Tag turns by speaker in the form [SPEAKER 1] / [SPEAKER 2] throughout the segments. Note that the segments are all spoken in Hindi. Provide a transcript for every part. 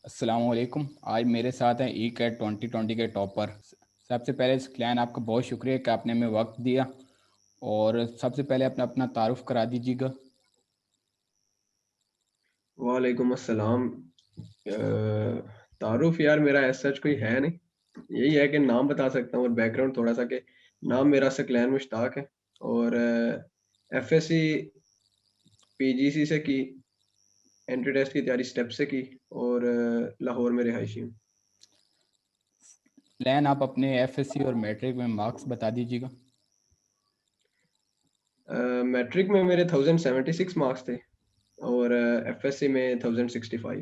[SPEAKER 1] अस्सलाम वालेकुम। आज मेरे साथ हैं ई कैट 2020 के टॉपर। सबसे पहले क्लैन आपका बहुत शुक्रिया कि आपने हमें वक्त दिया। और सबसे पहले अपना अपना तारुफ करा दीजिएगा।
[SPEAKER 2] वालेकुम अस्सलाम। तारुफ यार मेरा ऐसा सच कोई है नहीं। यही है कि नाम बता सकता हूँ और बैकग्राउंड थोड़ा सा कि नाम मेरा सकलैन मुश्ताक है और एफएससी पीजीसी से की, एंट्री टेस्ट की तैयारी स्टेप से की और लाहौर में रिहायशी हूँ।
[SPEAKER 1] क्लैन आप अपने एफएससी और मैट्रिक में मार्क्स बता दीजिएगा।
[SPEAKER 2] मैट्रिक में मेरे 1076 मार्क्स थे और एफएससी में 1065।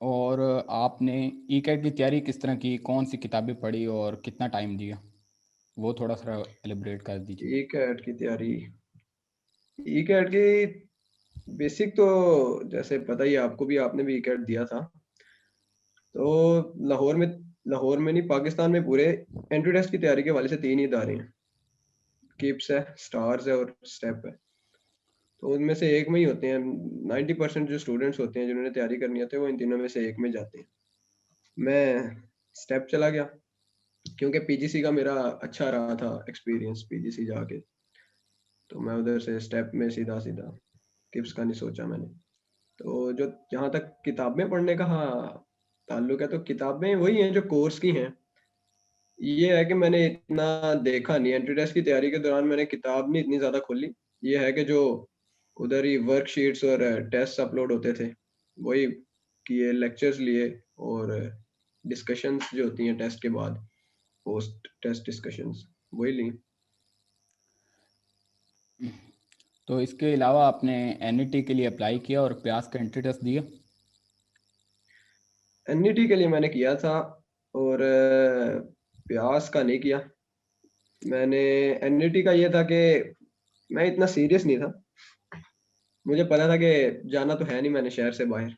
[SPEAKER 1] और आपने ई कैट की तैयारी किस तरह की, कौन सी किताबें पढ़ी और कितना टाइम दिया, वो थोड़ा सा एलिब्रेट कर दीजिए।
[SPEAKER 2] ई कैट की तैयारी, ई कैट की बेसिक तो जैसे पता ही है आपको भी, आपने भी ई कैट दिया था। तो लाहौर में नहीं, पाकिस्तान में पूरे एंट्री टेस्ट की तैयारी के हवाले से 3 ही इदारे हैं। किप्स है, स्टार्स है और स्टेप है। तो उनमें से एक में ही होते हैं 90% जो स्टूडेंट्स होते हैं जिन्होंने तैयारी करनी होती है, वो इन तीनों में से एक में जाते हैं। मैं स्टेप चला गया क्योंकि पीजीसी का मेरा अच्छा रहा था एक्सपीरियंस पीजीसी जाके। तो मैं उधर से स्टेप में सीधा-सीधा, किप्स का नहीं सोचा मैंने। तो जो जहाँ तक किताबें पढ़ने का ताल्लुक है, तो किताबें वही हैं जो कोर्स की हैं। ये है कि मैंने इतना देखा नहीं, एंट्री टेस्ट की तैयारी के दौरान मैंने किताब नहीं इतनी ज़्यादा खोली। ये है कि जो उधर ही वर्कशीट्स और टेस्ट अपलोड होते थे, वही किए, लेक्चर्स लिए और डिस्कशंस जो होती हैं टेस्ट के बाद, पोस्ट टेस्ट डिस्कशंस, वही ली।
[SPEAKER 1] तो इसके अलावा आपने एनईटी के लिए अप्लाई किया और प्यास का एंट्री टेस्ट दिया।
[SPEAKER 2] एनईटी के लिए मैंने किया था और व्यास का नहीं किया। मैंने एनईटी का ये था कि मैं इतना सीरियस नहीं था। मुझे पता था कि जाना तो है नहीं मैंने शहर से बाहर,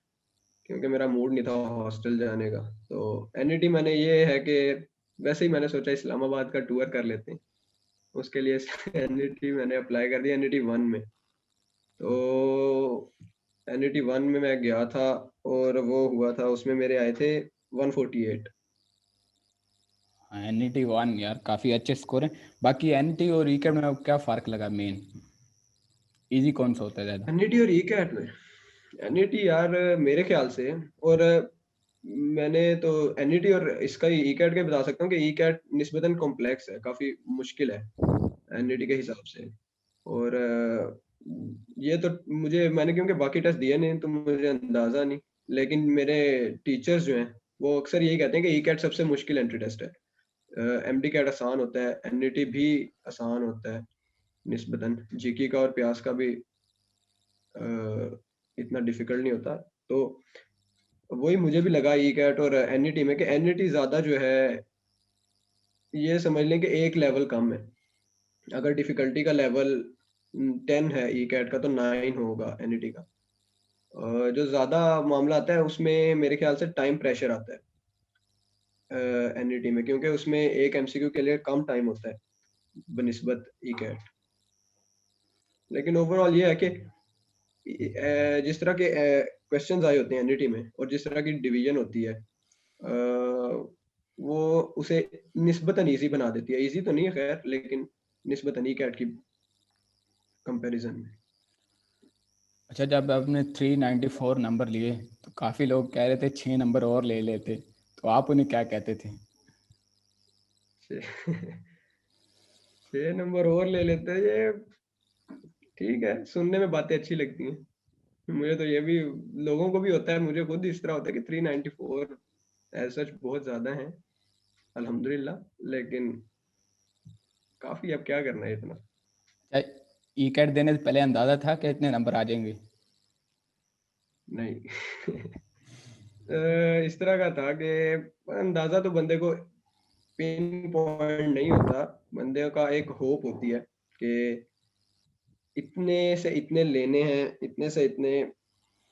[SPEAKER 2] क्योंकि मेरा मूड नहीं था हॉस्टल जाने का। तो एनईटी मैंने ये है कि वैसे ही मैंने सोचा इस्लामाबाद का टूर कर लेते हैं। उसके लिए एनईटी मैंने अप्लाई कर दिया एनईटी 1 में। तो एनईटी 1 में मैं गया था और वो हुआ था, उसमें मेरे आए थे 148।
[SPEAKER 1] एनईटी वन यार काफ़ी अच्छे स्कोर हैं। बाकी एनईटी और ई कैट में आपको क्या फ़र्क लगा मेन, इजी कौन सा होता है ज़्यादा।
[SPEAKER 2] एनईटी और ई कैट में, एनईटी यार मेरे ख्याल से, और मैंने तो एनईटी और इसका ही ई कैट का बता सकता हूँ कि ई कैट निस्बतन कॉम्प्लेक्स है, काफ़ी मुश्किल है एनईटी के हिसाब से। और ये तो मुझे, मैंने क्योंकि बाकी टेस्ट दिए नहीं तो मुझे अंदाज़ा नहीं। लेकिन मेरे टीचर्स जो हैं, वो अक्सर यही कहते हैं कि ई कैट सबसे मुश्किल एंट्री टेस्ट है। एमडी कैट आसान होता है, एनईटी भी आसान होता है निस्बतन। जीके का और प्यास का भी इतना डिफिकल्ट नहीं होता। तो वही मुझे भी लगा ई कैट और एनईटी में कि एनईटी ज़्यादा जो है, ये समझ लें कि एक लेवल कम है। अगर डिफिकल्टी का लेवल 10 है ई कैट का, तो 9 होगा एनईटी का। जो ज़्यादा मामला आता है उसमें मेरे ख्याल से टाइम प्रेशर आता है एनईटी में, क्योंकि उसमें एक एमसीक्यू के लिए कम टाइम होता है बनिस्बत ई कैट। लेकिन ओवरऑल ये है कि जिस तरह के क्वेश्चंस आए होते हैं एनईटी में और जिस तरह की डिवीजन होती है, वो उसे निस्बतन ईज़ी बना देती है। ईज़ी तो नहीं है खैर, लेकिन निस्बतन ई कैट की कंपैरिज़न में।
[SPEAKER 1] अच्छा, जब आपने 394 नंबर लिए तो काफ़ी लोग कह रहे थे 6 नंबर और ले लेते, तो आप उन्हें क्या कहते थे।
[SPEAKER 2] 6 नंबर और ले लेते, ये ठीक है, सुनने में बातें अच्छी लगती हैं। मुझे तो ये भी, लोगों को भी होता है, मुझे खुद इस तरह होता है कि 394 एज़ सच बहुत ज़्यादा हैं, अल्हम्दुलिल्लाह। लेकिन काफ़ी, अब क्या करना है इतना।
[SPEAKER 1] क्या ई कैट देने से पहले अंदाज़ा था कि इतने नंबर आ जाएंगे।
[SPEAKER 2] नहीं। इस तरह का था कि अंदाज़ा तो बंदे को पिन पॉइंट नहीं होता, बंदे का एक होप होती है कि इतने से इतने लेने हैं, इतने से इतने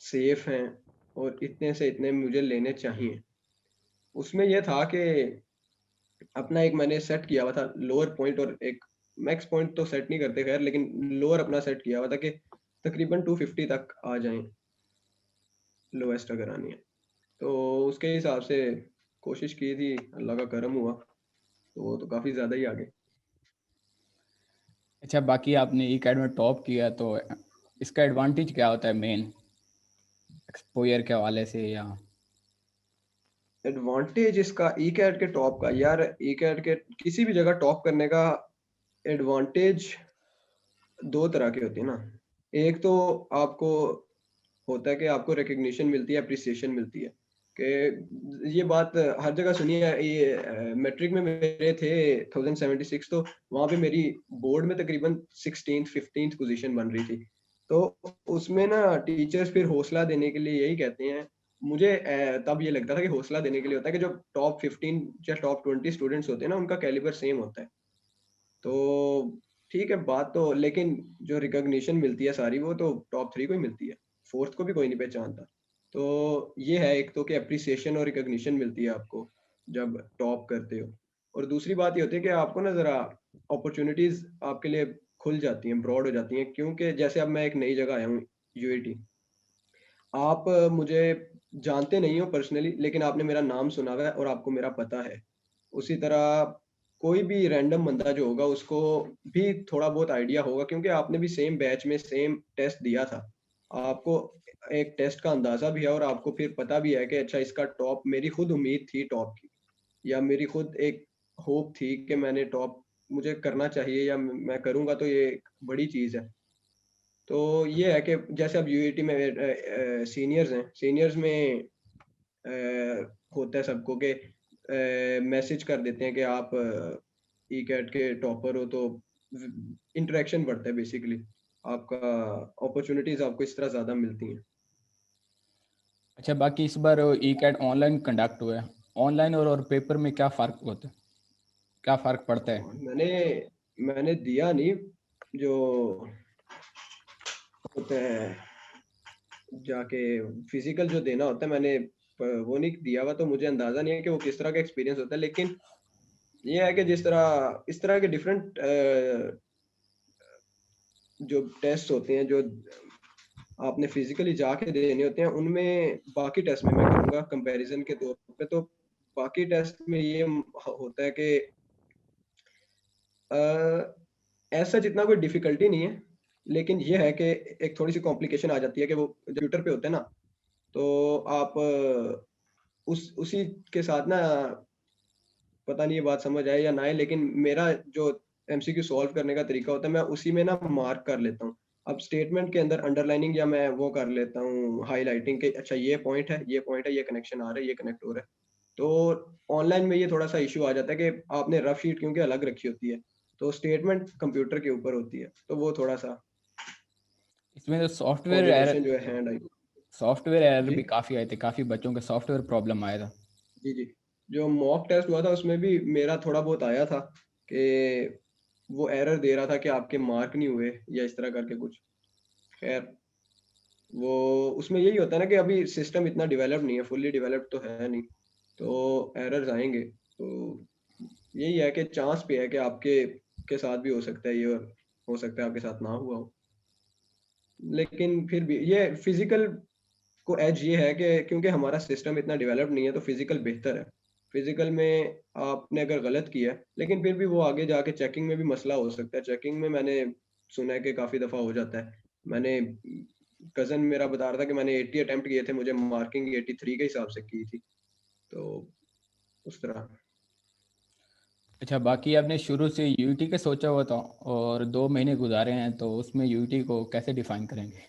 [SPEAKER 2] सेफ हैं और इतने से इतने मुझे लेने चाहिए। उसमें ये था कि अपना एक मैंने सेट किया हुआ था लोअर पॉइंट, और एक मैक्स पॉइंट तो सेट नहीं करते खैर, लेकिन लोअर अपना सेट किया हुआ था कि तकरीबन 250 तक आ जाएँ, लोएस्ट अगर आनी है। तो उसके हिसाब से कोशिश की थी, अल्लाह का करम हुआ, तो वो तो काफ़ी ज़्यादा ही आ गए।
[SPEAKER 1] अच्छा, बाकी आपने ई कैट में टॉप किया तो इसका एडवांटेज क्या होता है मेन, एक्सपोजर के हवाले से या?
[SPEAKER 2] एडवांटेज इसका ई कैट के टॉप का यार, ई कैट के किसी भी जगह टॉप करने का एडवांटेज 2 तरह की होती है ना। एक तो आपको होता है कि आपको रिकॉग्निशन मिलती है, एप्रिसिएशन मिलती है कि ये बात हर जगह सुनी है। ये मैट्रिक में मेरे थे 1076, तो वहाँ पे मेरी बोर्ड में तकरीबन 16th 15th पोजीशन बन रही थी। तो उसमें ना टीचर्स फिर हौसला देने के लिए यही कहते हैं, मुझे तब ये लगता था कि हौसला देने के लिए होता है कि जो टॉप 15 या टॉप 20 स्टूडेंट्स होते हैं ना, उनका कैलिबर सेम होता है। तो ठीक है बात तो, लेकिन जो रिकॉग्निशन मिलती है सारी, वो तो टॉप 3 को ही मिलती है, 4th को भी कोई नहीं पहचानता। तो ये है एक तो कि एप्रिसिएशन और रिकॉग्निशन मिलती है आपको जब टॉप करते हो। और दूसरी बात ये होती है कि आपको ना ज़रा अपॉर्च्युनिटीज़ आपके लिए खुल जाती हैं, ब्रॉड हो जाती हैं, क्योंकि जैसे अब मैं एक नई जगह आया हूँ, यूएटी। आप मुझे जानते नहीं हो पर्सनली, लेकिन आपने मेरा नाम सुना हुआ है और आपको मेरा पता है। उसी तरह कोई भी रैंडम बंदा जो होगा, उसको भी थोड़ा बहुत आइडिया होगा, क्योंकि आपने भी सेम बैच में सेम टेस्ट दिया था। आपको एक टेस्ट का अंदाज़ा भी है और आपको फिर पता भी है कि अच्छा इसका टॉप, मेरी खुद उम्मीद थी टॉप की, या मेरी खुद एक होप थी कि मैंने टॉप मुझे करना चाहिए, या मैं करूँगा तो ये एक बड़ी चीज़ है। तो ये है कि जैसे अब यूएटी में सीनियर्स हैं, सीनियर्स में होता है सबको कि मैसेज कर देते हैं कि आप ई कैट के टॉपर हो, तो इंटरेक्शन बढ़ता है बेसिकली, आपका अपॉर्चुनिटीज आपको इस तरह ज़्यादा मिलती हैं।
[SPEAKER 1] अच्छा, बाकी इस बार ई कैट ऑनलाइन कंडक्ट हुआ है, ऑनलाइन और पेपर में क्या फ़र्क होता है, क्या फ़र्क पड़ता है?
[SPEAKER 2] और मैंने दिया नहीं, जो होता है जाके फिजिकल जो देना होता है, मैंने वो नहीं दिया हुआ, तो मुझे अंदाजा नहीं है कि वो किस तरह का एक्सपीरियंस होता है। लेकिन ये है कि जिस तरह इस तरह के डिफरेंट जो टेस्ट होते हैं, जो आपने फिजिकली जाके देने होते हैं, उनमें बाकी टेस्ट में मैं कहूँगा कंपैरिजन के तौर पे, तो बाकी टेस्ट में ये होता है कि ऐसा जितना कोई डिफिकल्टी नहीं है, लेकिन ये है कि एक थोड़ी सी कॉम्प्लिकेशन आ जाती है कि वो कंप्यूटर पे होते हैं ना, तो आप उस उसी के साथ ना, पता नहीं ये बात समझ आए या ना आए, लेकिन मेरा जो एमसीक्यू सॉल्व करने का तरीका होता है, मैं उसी में ना मार्क कर लेता हूँ। अब स्टेटमेंट के अंदर अंडरलाइनिंग, या मैं वो कर लेता हूँ हाइलाइटिंग के, अच्छा ये पॉइंट है, ये पॉइंट है, ये कनेक्शन आ रहा है, ये कनेक्ट हो रहा है। तो ऑनलाइन में ये थोड़ा-सा इश्यू आ जाता है कि आपने रफ शीट क्योंकि अलग रखी होती है, तो स्टेटमेंट कंप्यूटर के ऊपर होती है, तो वो थोड़ा-सा
[SPEAKER 1] इसमें तो
[SPEAKER 2] कोऑर्डिनेशन जो है हैंड आई।
[SPEAKER 1] सॉफ्टवेयर एरर
[SPEAKER 2] जी?
[SPEAKER 1] भी काफ़ी आए थे, काफ़ी बच्चों के सॉफ्टवेयर प्रॉब्लम आया था।
[SPEAKER 2] जी, जी। जो मॉक टेस्ट हुआ था उसमें भी मेरा थोड़ा बहुत आया था कि वो एरर दे रहा था कि आपके मार्क नहीं हुए, या इस तरह करके कुछ। ख़ैर, वो उसमें यही होता है ना कि अभी सिस्टम इतना डेवलप नहीं है, फुल्ली डेवलप्ड तो है नहीं, तो एरर्स आएँगे। तो यही है कि चांस पे है कि आपके के साथ भी हो सकता है ये, और हो सकता है आपके साथ ना हुआ हो। लेकिन फिर भी ये फिज़िकल को एज ये है कि क्योंकि हमारा सिस्टम इतना डेवलप्ड नहीं है, तो फिज़िकल बेहतर है। फिज़िकल में आपने अगर गलत किया है, लेकिन फिर भी वो आगे जाके चेकिंग में भी मसला हो सकता है। चेकिंग में मैंने सुना है कि काफ़ी दफ़ा हो जाता है। मैंने कज़न मेरा बता रहा था कि मैंने 80 अटेम्प्ट किए थे, मुझे मार्किंग 83 के हिसाब से की थी। तो उस तरह।
[SPEAKER 1] अच्छा, बाकी आपने शुरू से यूटी का सोचा हुआ था और 2 महीने गुजारे हैं, तो उसमें यूटी को कैसे डिफाइन करेंगे?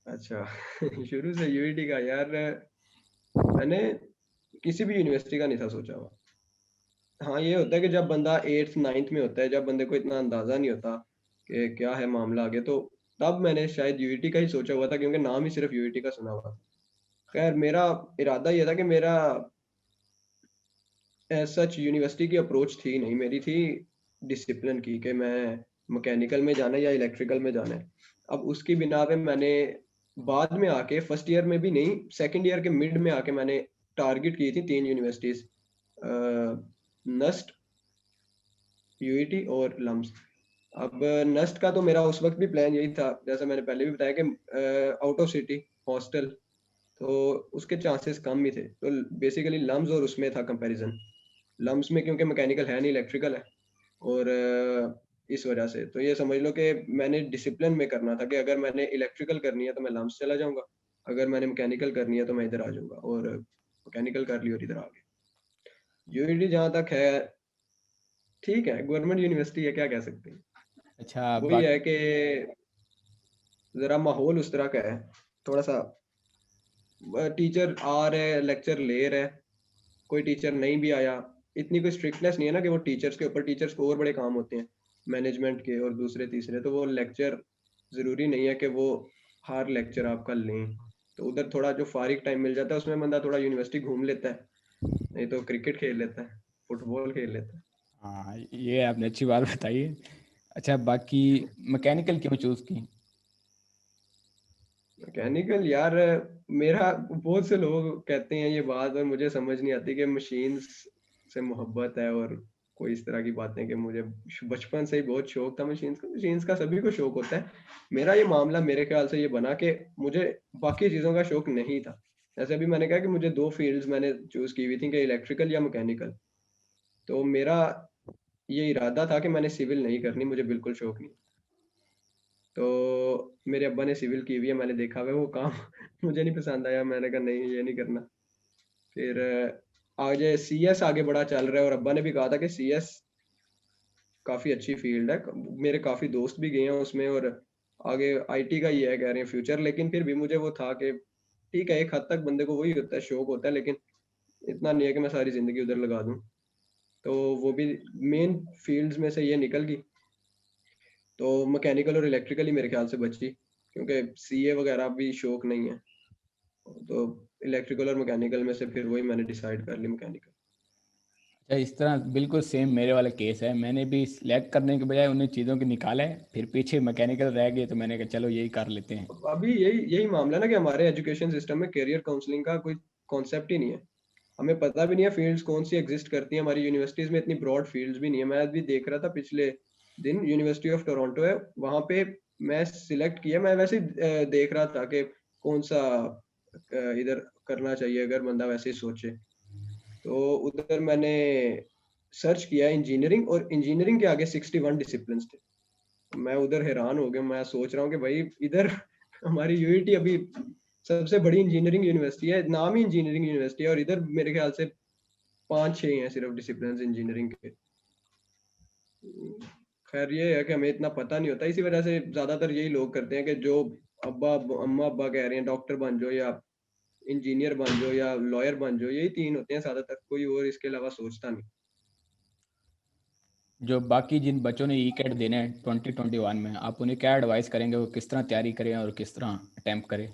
[SPEAKER 2] अच्छा शुरू से यूईटी का यार, मैंने किसी भी यूनिवर्सिटी का नहीं था सोचा हुआ। हाँ, ये होता है कि जब बंदा 8th 9th में होता है, जब बंदे को इतना अंदाज़ा नहीं होता कि क्या है मामला आगे, तो तब मैंने शायद यूईटी का ही सोचा हुआ था, क्योंकि नाम ही सिर्फ़ यूईटी का सुना हुआ था। ख़ैर मेरा इरादा ये था कि मेरा एज़ सच यूनिवर्सिटी की अप्रोच थी नहीं, मेरी थी डिसिप्लिन की, कि मैं मैकेनिकल में जाना है या इलेक्ट्रिकल में जाना है। अब उसकी बिना पे मैंने बाद में आके फर्स्ट ईयर में भी नहीं, सेकंड ईयर के मिड में आके मैंने टारगेट की थी 3 यूनिवर्सिटीज़, नस्ट, यूईटी और लम्स। अब नस्ट का तो मेरा उस वक़्त भी प्लान यही था, जैसा मैंने पहले भी बताया कि आउट ऑफ सिटी हॉस्टल, तो उसके चांसेस कम ही थे। तो बेसिकली लम्स और उसमें था कंपैरिज़न। लम्स में क्योंकि मैकेनिकल है नहीं, इलेक्ट्रिकल है, और इस वजह से तो ये समझ लो कि मैंने डिसिप्लिन में करना था कि अगर मैंने इलेक्ट्रिकल करनी है तो मैं लम्स चला जाऊँगा, अगर मैंने मैकेनिकल करनी है तो मैं इधर आ जाऊँगा, और मैकेनिकल कर ली और इधर आ गया। यूनिटी जहाँ तक है, ठीक है, गवर्नमेंट यूनिवर्सिटी है, क्या कह सकते हैं।
[SPEAKER 1] अच्छा,
[SPEAKER 2] वही है कि ज़रा माहौल उस तरह का है, थोड़ा-सा टीचर आ रहे हैं, लेक्चर ले रहे हैं, कोई टीचर नहीं भी आया, इतनी कोई स्ट्रिक्टनेस नहीं है ना कि वो टीचर्स के ऊपर, टीचर्स को और बड़े काम होते हैं, मैनेजमेंट के और दूसरे तीसरे, तो वो लेक्चर ज़रूरी नहीं है कि वो हर लेक्चर आपका लें। तो उधर थोड़ा जो फ़ारिग टाइम मिल जाता है उसमें बंदा थोड़ा यूनिवर्सिटी घूम लेता है, नहीं तो क्रिकेट खेल लेता है, फुटबॉल खेल लेता है।
[SPEAKER 1] हाँ, ये आपने अच्छी बात बताई है। अच्छा, बाकी मैकेनिकल क्यों चूज़ की?
[SPEAKER 2] मैकेनिकल यार, मेरा बहुत से लोग कहते हैं ये बात और मुझे समझ नहीं आती कि मशीन्स से मोहब्बत है और कोई इस तरह की बातें, कि मुझे बचपन से ही बहुत शौक था मशीन्स का सभी को शौक होता है। मेरा ये मामला मेरे ख्याल से ये बना कि मुझे बाकी चीज़ों का शौक नहीं था। जैसे अभी मैंने कहा कि मुझे 2 फ़ील्ड्स मैंने चूज़ की हुई थी कि इलेक्ट्रिकल या मैकेनिकल। तो मेरा ये इरादा था कि मैंने सिविल नहीं करनी, मुझे बिल्कुल शौक नहीं। तो मेरे अब्बा ने सिविल की हुई है, मैंने देखा हुआ है वो काम मुझे नहीं पसंद आया, मैंने कहा नहीं ये नहीं करना। फिर आगे सीएस आगे बड़ा चल रहा है और अब्बा ने भी कहा था कि सीएस काफ़ी अच्छी फ़ील्ड है। क मेरे काफ़ी दोस्त भी गए हैं उसमें, और आगे आईटी का ही है कह रहे हैं फ्यूचर, लेकिन फिर भी मुझे वो था कि ठीक है, एक हद तक बंदे को वही होता है, शौक होता है, लेकिन इतना नहीं है कि मैं सारी ज़िंदगी उधर लगा दूँ। तो वो भी मेन फ़ील्ड्स में से ये निकल गई। तो मैकेनिकल और इलेक्ट्रिकल ही मेरे ख़्याल से बची, क्योंकि सीए वगैरह भी शौक नहीं है। तो इलेक्ट्रिकल और मैकेनिकल में से फिर वही मैंने डिसाइड कर ली, मैकेनिकल।
[SPEAKER 1] अच्छा, इस तरह बिल्कुल सेम मेरे वाला केस है। मैंने भी सिलेक्ट करने के बजाय उन्हीं चीज़ों को निकाला है, फिर पीछे मैकेनिकल रह गए तो मैंने कहा चलो यही कर लेते हैं।
[SPEAKER 2] अभी यही यही मामला है ना कि हमारे एजुकेशन सिस्टम में करियर काउंसलिंग का कोई कॉन्सेप्ट ही नहीं है। हमें पता भी नहीं है फील्ड्स कौन-सी एग्ज़िस्ट करती हैं, हमारी यूनिवर्सिटीज़ में इतनी ब्रॉड फील्ड्स भी नहीं है। मैं अभी देख रहा था पिछले दिन, यूनिवर्सिटी ऑफ टोरंटो है, वहाँ पे मैं सिलेक्ट किया, मैं वैसे ही देख रहा था कि कौन-सा इधर करना चाहिए अगर बंदा वैसे ही सोचे। तो उधर मैंने सर्च किया इंजीनियरिंग, और इंजीनियरिंग के आगे 61 डिसिप्लिन्स थे। मैं उधर हैरान हो गया, मैं सोच रहा हूँ कि भाई इधर हमारी यूआईटी अभी सबसे बड़ी इंजीनियरिंग यूनिवर्सिटी है, नाम ही इंजीनियरिंग यूनिवर्सिटी है, और इधर मेरे ख्याल से 5-6 ही हैं सिर्फ डिसिप्लिन्स इंजीनियरिंग के। खैर ये है कि हमें इतना पता नहीं होता, इसी वजह से ज़्यादातर यही लोग करते हैं कि जो अम्मा-अब्बा कह रहे हैं डॉक्टर बन जाओ या इंजीनियर बन जाओ या लॉयर बन जाओ, यही 3 होते हैं ज़्यादातर, कोई और इसके अलावा सोचता नहीं।
[SPEAKER 1] जो बाकी जिन बच्चों ने ई कैट देने हैं 2021 में, आप उन्हें क्या एडवाइस करेंगे, वो किस तरह तैयारी करें और किस तरह अटैम्प्ट करें?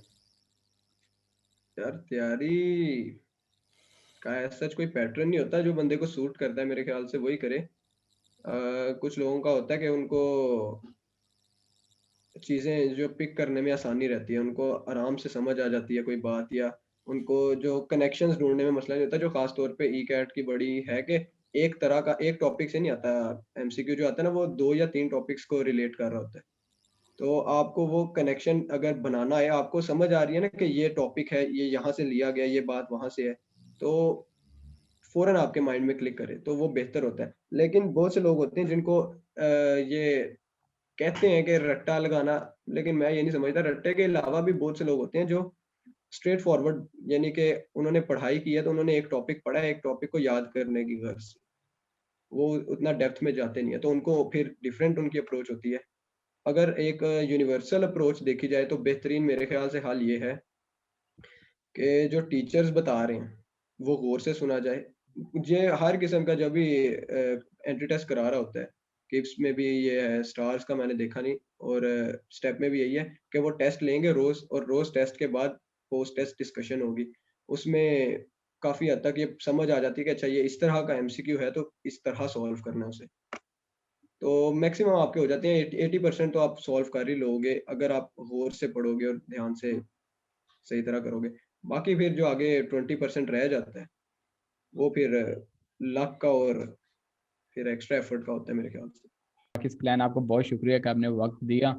[SPEAKER 2] यार तैयारी का एज़ सच कोई पैटर्न नहीं होता, जो बंदे को सूट करता है मेरे ख्याल से वही करे। कुछ लोगों का होता है कि उनको चीज़ें जो पिक करने में आसानी रहती है, उनको आराम से समझ आ जाती है कोई बात, या उनको जो कनेक्शंस ढूँढने में मसला नहीं होता, जो ख़ास तौर पे ई-कैट की बड़ी है कि एक तरह का एक टॉपिक से नहीं आता, एमसीक्यू जो आता है ना, वो 2 या 3 टॉपिक्स को रिलेट कर रहा होता है। तो आपको वो कनेक्शन अगर बनाना है, आपको समझ आ रही है ना कि ये टॉपिक है, ये यहाँ से लिया गया, ये बात वहाँ से है, तो फ़ौरन आपके माइंड में क्लिक करे, तो वो बेहतर होता है। लेकिन बहुत से लोग होते हैं जिनको ये कहते हैं कि रट्टा लगाना, लेकिन मैं ये नहीं समझता, रट्टे के अलावा भी बहुत से लोग होते हैं जो स्ट्रेट फॉरवर्ड, यानी कि उन्होंने पढ़ाई की है तो उन्होंने एक टॉपिक पढ़ा है, एक टॉपिक को याद करने की गर्ज से। वो उतना डेप्थ में जाते नहीं है, तो उनको फिर डिफरेंट उनकी अप्रोच होती है। अगर एक यूनिवर्सल अप्रोच देखी जाए तो बेहतरीन मेरे ख़्याल से हल ये है कि जो टीचर्स बता रहे हैं, वो गौर से सुना जाए। ये हर किस्म का जब भी एंट्री टेस्ट करा रहा होता है, किप्स में भी ये है, स्टार्स का मैंने देखा नहीं, और स्टेप में भी यही है कि वो टेस्ट लेंगे रोज़, और रोज़ टेस्ट के बाद पोस्ट टेस्ट डिस्कशन होगी। उसमें काफ़ी हद तक ये समझ आ जाती है कि अच्छा ये इस तरह का एमसीक्यू है तो इस तरह सॉल्व करना है उसे। तो मैक्सिमम आपके हो जाते हैं, 80% तो आप सॉल्व कर ही लोगे अगर आप गौर से पढ़ोगे और ध्यान से सही तरह करोगे। बाकी फिर जो आगे 20% रह जाता है, वो फिर लक का और फिर एक्स्ट्रा एफर्ट का होता है मेरे ख्याल से।
[SPEAKER 1] बाकी इस प्लान आपको बहुत शुक्रिया कि आपने वक्त दिया,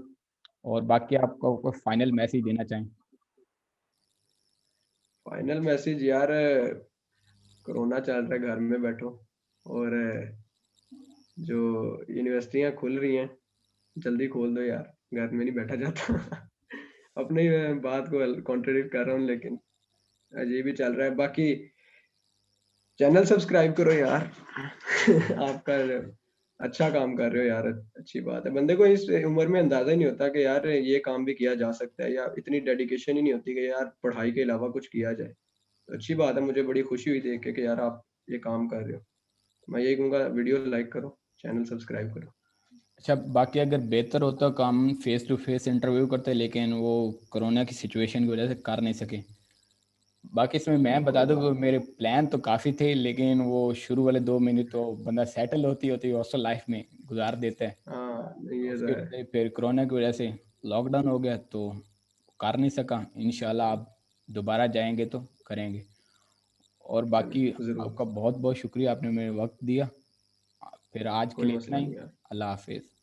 [SPEAKER 1] और बाकी आपको कोई फाइनल मैसेज देना चाहें?
[SPEAKER 2] फाइनल मैसेज यार, कोरोना चल रहा है, घर में बैठो, और जो यूनिवर्सिटियाँ खुल रही हैं, जल्दी खोल दो यार, घर में नहीं बैठा जाता। अपनी बात को कॉन्ट्रडिक्ट कर रहा हूँ, लेकिन अजीब ही चल रहा है। बाकी चैनल सब्सक्राइब करो यार। आपका अच्छा काम कर रहे हो यार, अच्छी बात है। बंदे को इस उम्र में अंदाज़ा ही नहीं होता कि यार ये काम भी किया जा सकता है, या इतनी डेडिकेशन ही नहीं होती कि यार पढ़ाई के अलावा कुछ किया जाए। तो अच्छी बात है, मुझे बड़ी खुशी हुई देख के कि यार आप ये काम कर रहे हो। मैं यही कहूँगा, वीडियो लाइक करो, चैनल सब्सक्राइब करो।
[SPEAKER 1] अच्छा, बाकी अगर बेहतर होता काम फेस टू फेस इंटरव्यू करते, लेकिन वो कोरोना की सिचुएशन की वजह से कर नहीं सके। बाकी इसमें मैं बता
[SPEAKER 2] कोई
[SPEAKER 1] दूं
[SPEAKER 2] बात
[SPEAKER 1] कि मेरे प्लान तो काफ़ी थे, लेकिन वो शुरू वाले 2 महीने तो बंदा सेटल होती होती हॉस्टल लाइफ में गुजार देता है।
[SPEAKER 2] हाँ, नहीं ये तो
[SPEAKER 1] उसके
[SPEAKER 2] है।
[SPEAKER 1] बाद फिर कोरोना की वजह से लॉकडाउन हो गया तो कर नहीं सका। इंशाल्लाह आप दोबारा जाएंगे तो करेंगे। और बाकी
[SPEAKER 2] ज़रूर, ज़रूर।
[SPEAKER 1] आपका बहुत बहुत शुक्रिया, आपने मेरे वक्त दिया। फिर आज के
[SPEAKER 2] कोई
[SPEAKER 1] लिए इतना
[SPEAKER 2] मसला
[SPEAKER 1] ही।
[SPEAKER 2] नहीं यार।
[SPEAKER 1] अल्लाह हाफिज़।